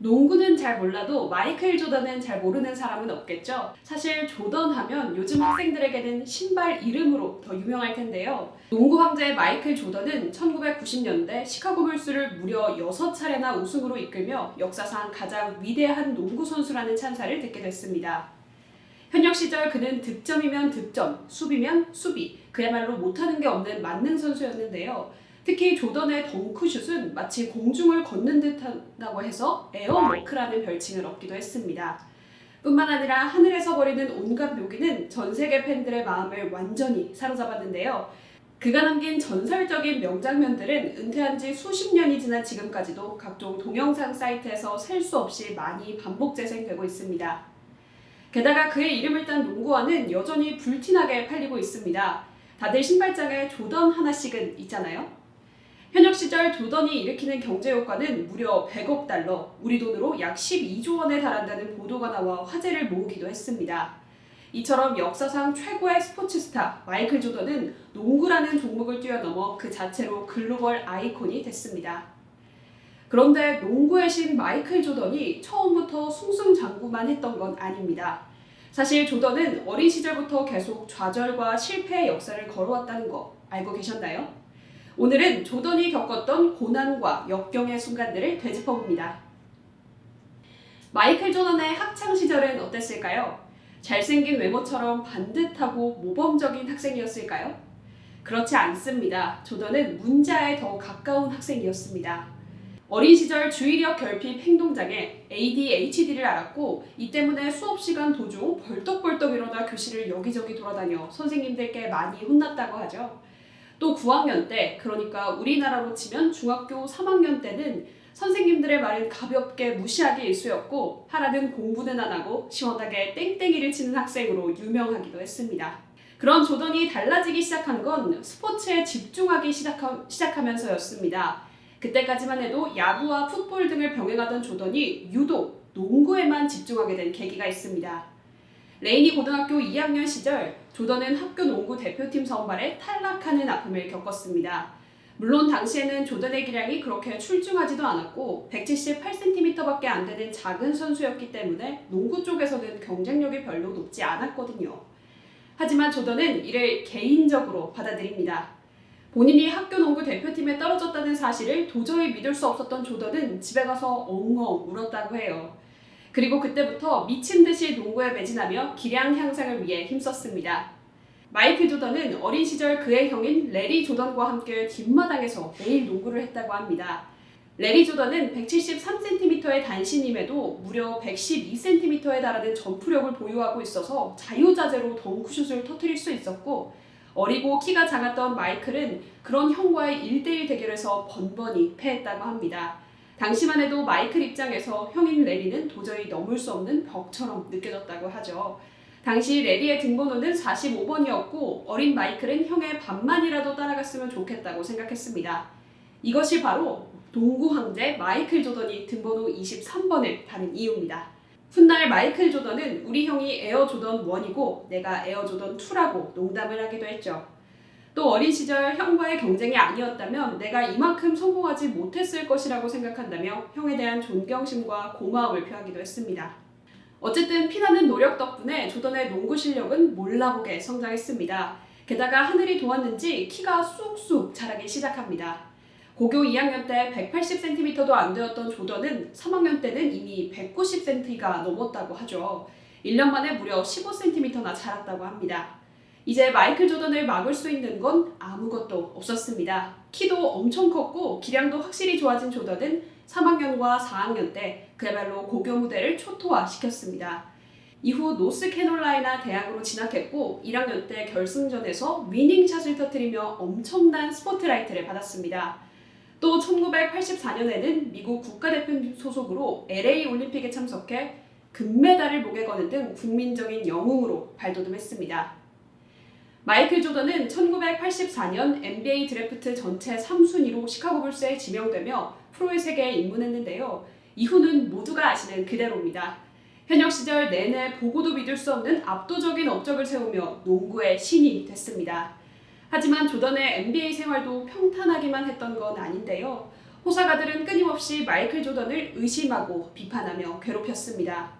농구는 잘 몰라도 마이클 조던은 잘 모르는 사람은 없겠죠? 사실 조던 하면 요즘 학생들에게는 신발 이름으로 더 유명할 텐데요. 농구 황제 마이클 조던은 1990년대 시카고 불스를 무려 6차례나 우승으로 이끌며 역사상 가장 위대한 농구 선수라는 찬사를 듣게 됐습니다. 현역 시절 그는 득점이면 득점, 수비면 수비, 그야말로 못하는 게 없는 만능 선수였는데요. 특히 조던의 덩크슛은 마치 공중을 걷는 듯하다고 해서 에어워크라는 별칭을 얻기도 했습니다. 뿐만 아니라 하늘에서 벌이는 온갖 묘기는 전 세계 팬들의 마음을 완전히 사로잡았는데요. 그가 남긴 전설적인 명장면들은 은퇴한 지 수십 년이 지난 지금까지도 각종 동영상 사이트에서 셀 수 없이 많이 반복 재생되고 있습니다. 게다가 그의 이름을 딴 농구화는 여전히 불티나게 팔리고 있습니다. 다들 신발장에 조던 하나씩은 있잖아요. 현역 시절 조던이 일으키는 경제 효과는 무려 100억 달러, 우리 돈으로 약 12조 원에 달한다는 보도가 나와 화제를 모으기도 했습니다. 이처럼 역사상 최고의 스포츠 스타 마이클 조던은 농구라는 종목을 뛰어넘어 그 자체로 글로벌 아이콘이 됐습니다. 그런데 농구의 신 마이클 조던이 처음부터 승승장구만 했던 건 아닙니다. 사실 조던은 어린 시절부터 계속 좌절과 실패의 역사를 걸어왔다는 거 알고 계셨나요? 오늘은 조던이 겪었던 고난과 역경의 순간들을 되짚어봅니다. 마이클 조던의 학창시절은 어땠을까요? 잘생긴 외모처럼 반듯하고 모범적인 학생이었을까요? 그렇지 않습니다. 조던은 문자에 더 가까운 학생이었습니다. 어린 시절 주의력 결핍 행동장애 ADHD를 앓았고 이 때문에 수업 시간 도중 벌떡벌떡 일어나 교실을 여기저기 돌아다녀 선생님들께 많이 혼났다고 하죠. 또 9학년 때, 그러니까 우리나라로 치면 중학교 3학년 때는 선생님들의 말은 가볍게 무시하기 일쑤였고 하라는 공부는 안 하고 시원하게 땡땡이를 치는 학생으로 유명하기도 했습니다. 그런 조던이 달라지기 시작한 건 스포츠에 집중하기 시작하면서였습니다. 그때까지만 해도 야구와 풋볼 등을 병행하던 조던이 유독 농구에만 집중하게 된 계기가 있습니다. 레이니 고등학교 2학년 시절 조던은 학교 농구 대표팀 선발에 탈락하는 아픔을 겪었습니다. 물론 당시에는 조던의 기량이 그렇게 출중하지도 않았고 178cm밖에 안 되는 작은 선수였기 때문에 농구 쪽에서는 경쟁력이 별로 높지 않았거든요. 하지만 조던은 이를 개인적으로 받아들입니다. 본인이 학교 농구 대표팀에 떨어졌다는 사실을 도저히 믿을 수 없었던 조던은 집에 가서 엉엉 울었다고 해요. 그리고 그때부터 미친 듯이 농구에 매진하며 기량 향상을 위해 힘썼습니다. 마이클 조던은 어린 시절 그의 형인 레리 조던과 함께 뒷마당에서 매일 농구를 했다고 합니다. 레리 조던은 173cm의 단신임에도 무려 112cm에 달하는 점프력을 보유하고 있어서 자유자재로 덩크슛을 터뜨릴 수 있었고 어리고 키가 작았던 마이클은 그런 형과의 1대1 대결에서 번번이 패했다고 합니다. 당시만 해도 마이클 입장에서 형인 레리는 도저히 넘을 수 없는 벽처럼 느껴졌다고 하죠. 당시 레리의 등번호는 45번이었고 어린 마이클은 형의 반만이라도 따라갔으면 좋겠다고 생각했습니다. 이것이 바로 농구 황제 마이클 조던이 등번호 23번을 다는 이유입니다. 훗날 마이클 조던은 우리 형이 에어 조던 1이고 내가 에어 조던 2라고 농담을 하기도 했죠. 또 어린 시절 형과의 경쟁이 아니었다면 내가 이만큼 성공하지 못했을 것이라고 생각한다며 형에 대한 존경심과 고마움을 표하기도 했습니다. 어쨌든 피나는 노력 덕분에 조던의 농구 실력은 몰라보게 성장했습니다. 게다가 하늘이 도왔는지 키가 쑥쑥 자라기 시작합니다. 고교 2학년 때 180cm도 안 되었던 조던은 3학년 때는 이미 190cm가 넘었다고 하죠. 1년 만에 무려 15cm나 자랐다고 합니다. 이제 마이클 조던을 막을 수 있는 건 아무것도 없었습니다. 키도 엄청 컸고 기량도 확실히 좋아진 조던은 3학년과 4학년 때 그야말로 고교 무대를 초토화시켰습니다. 이후 노스캐롤라이나 대학으로 진학했고 1학년 때 결승전에서 위닝샷을 터뜨리며 엄청난 스포트라이트를 받았습니다. 또 1984년에는 미국 국가대표 소속으로 LA 올림픽에 참석해 금메달을 목에 거는 등 국민적인 영웅으로 발돋움했습니다. 마이클 조던은 1984년 NBA 드래프트 전체 3순위로 시카고 불스에 지명되며 프로의 세계에 입문했는데요. 이후는 모두가 아시는 그대로입니다. 현역 시절 내내 보고도 믿을 수 없는 압도적인 업적을 세우며 농구의 신이 됐습니다. 하지만 조던의 NBA 생활도 평탄하기만 했던 건 아닌데요. 호사가들은 끊임없이 마이클 조던을 의심하고 비판하며 괴롭혔습니다.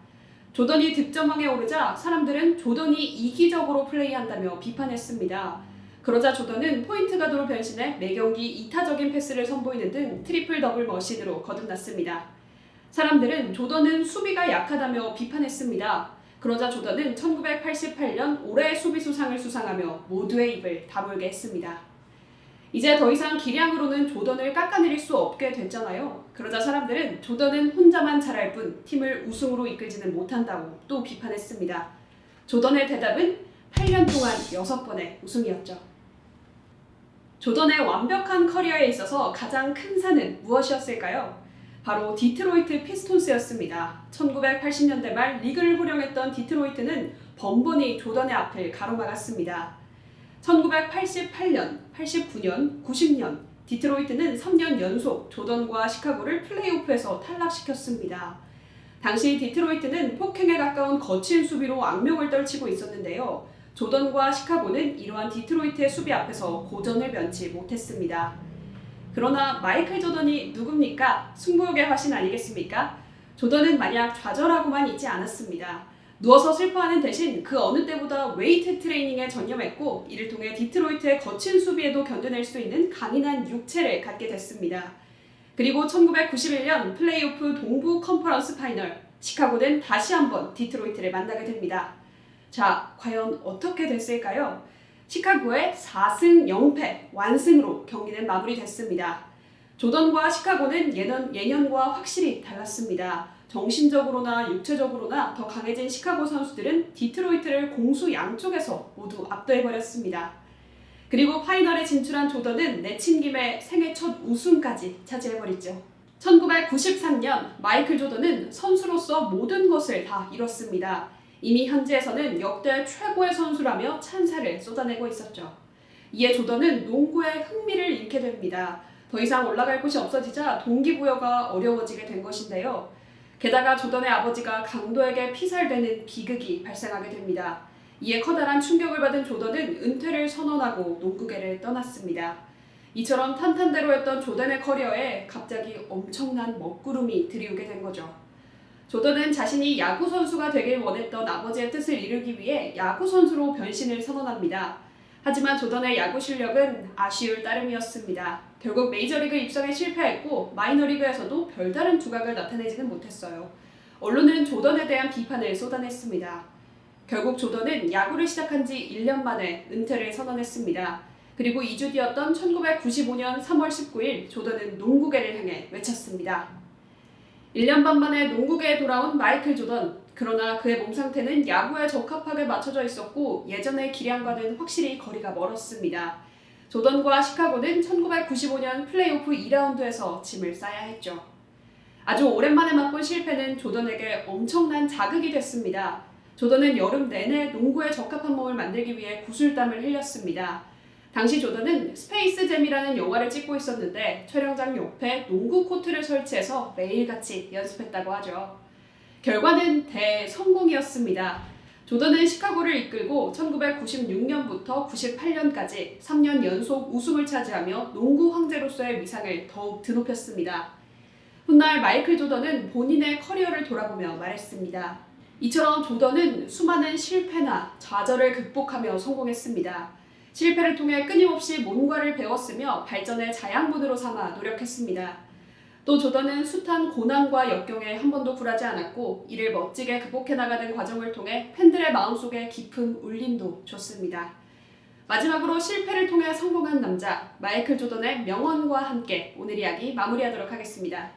조던이 득점왕에 오르자 사람들은 조던이 이기적으로 플레이한다며 비판했습니다. 그러자 조던은 포인트 가드로 변신해 매경기 이타적인 패스를 선보이는 등 트리플 더블 머신으로 거듭났습니다. 사람들은 조던은 수비가 약하다며 비판했습니다. 그러자 조던은 1988년 올해의 수비수상을 수상하며 모두의 입을 다물게 했습니다. 이제 더 이상 기량으로는 조던을 깎아내릴 수 없게 됐잖아요. 그러자 사람들은 조던은 혼자만 잘할 뿐 팀을 우승으로 이끌지는 못한다고 또 비판했습니다. 조던의 대답은 8년 동안 6번의 우승이었죠. 조던의 완벽한 커리어에 있어서 가장 큰 산은 무엇이었을까요? 바로 디트로이트 피스톤스였습니다. 1980년대 말 리그를 호령했던 디트로이트는 번번이 조던의 앞을 가로막았습니다. 1988년, 89년, 90년 디트로이트는 3년 연속 조던과 시카고를 플레이오프에서 탈락시켰습니다. 당시 디트로이트는 폭행에 가까운 거친 수비로 악명을 떨치고 있었는데요. 조던과 시카고는 이러한 디트로이트의 수비 앞에서 고전을 면치 못했습니다. 그러나 마이클 조던이 누굽니까? 승부욕의 화신 아니겠습니까? 조던은 마냥 좌절하고만 있지 않았습니다. 누워서 슬퍼하는 대신 그 어느 때보다 웨이트 트레이닝에 전념했고 이를 통해 디트로이트의 거친 수비에도 견뎌낼 수 있는 강인한 육체를 갖게 됐습니다. 그리고 1991년 플레이오프 동부 컨퍼런스 파이널 시카고는 다시 한번 디트로이트를 만나게 됩니다. 자, 과연 어떻게 됐을까요? 시카고의 4승 0패 완승으로 경기는 마무리됐습니다. 조던과 시카고는 예년과 확실히 달랐습니다. 정신적으로나 육체적으로나 더 강해진 시카고 선수들은 디트로이트를 공수 양쪽에서 모두 압도해버렸습니다. 그리고 파이널에 진출한 조던은 내친 김에 생애 첫 우승까지 차지해버리죠. 1993년 마이클 조던은 선수로서 모든 것을 다 이뤘습니다. 이미 현지에서는 역대 최고의 선수라며 찬사를 쏟아내고 있었죠. 이에 조던은 농구에 흥미를 잃게 됩니다. 더 이상 올라갈 곳이 없어지자 동기부여가 어려워지게 된 것인데요. 게다가 조던의 아버지가 강도에게 피살되는 비극이 발생하게 됩니다. 이에 커다란 충격을 받은 조던은 은퇴를 선언하고 농구계를 떠났습니다. 이처럼 탄탄대로였던 조던의 커리어에 갑자기 엄청난 먹구름이 들이오게 된 거죠. 조던은 자신이 야구 선수가 되길 원했던 아버지의 뜻을 이루기 위해 야구 선수로 변신을 선언합니다. 하지만 조던의 야구 실력은 아쉬울 따름이었습니다. 결국 메이저리그 입성에 실패했고 마이너리그에서도 별다른 두각을 나타내지는 못했어요. 언론은 조던에 대한 비판을 쏟아냈습니다. 결국 조던은 야구를 시작한 지 1년 만에 은퇴를 선언했습니다. 그리고 2주 뒤였던 1995년 3월 19일 조던은 농구계를 향해 외쳤습니다. 1년 반 만에 농구계에 돌아온 마이클 조던. 그러나 그의 몸 상태는 야구에 적합하게 맞춰져 있었고 예전의 기량과는 확실히 거리가 멀었습니다. 조던과 시카고는 1995년 플레이오프 2라운드에서 짐을 싸야 했죠. 아주 오랜만에 맛본 실패는 조던에게 엄청난 자극이 됐습니다. 조던은 여름 내내 농구에 적합한 몸을 만들기 위해 구슬땀을 흘렸습니다. 당시 조던은 스페이스 잼이라는 영화를 찍고 있었는데 촬영장 옆에 농구 코트를 설치해서 매일같이 연습했다고 하죠. 결과는 대성공이었습니다. 조던은 시카고를 이끌고 1996년부터 98년까지 3년 연속 우승을 차지하며 농구 황제로서의 위상을 더욱 드높였습니다. 훗날 마이클 조던은 본인의 커리어를 돌아보며 말했습니다. 이처럼 조던은 수많은 실패나 좌절을 극복하며 성공했습니다. 실패를 통해 끊임없이 뭔가를 배웠으며 발전의 자양분으로 삼아 노력했습니다. 또 조던은 숱한 고난과 역경에 한 번도 굴하지 않았고 이를 멋지게 극복해 나가는 과정을 통해 팬들의 마음속에 깊은 울림도 줬습니다. 마지막으로 실패를 통해 성공한 남자 마이클 조던의 명언과 함께 오늘 이야기 마무리하도록 하겠습니다.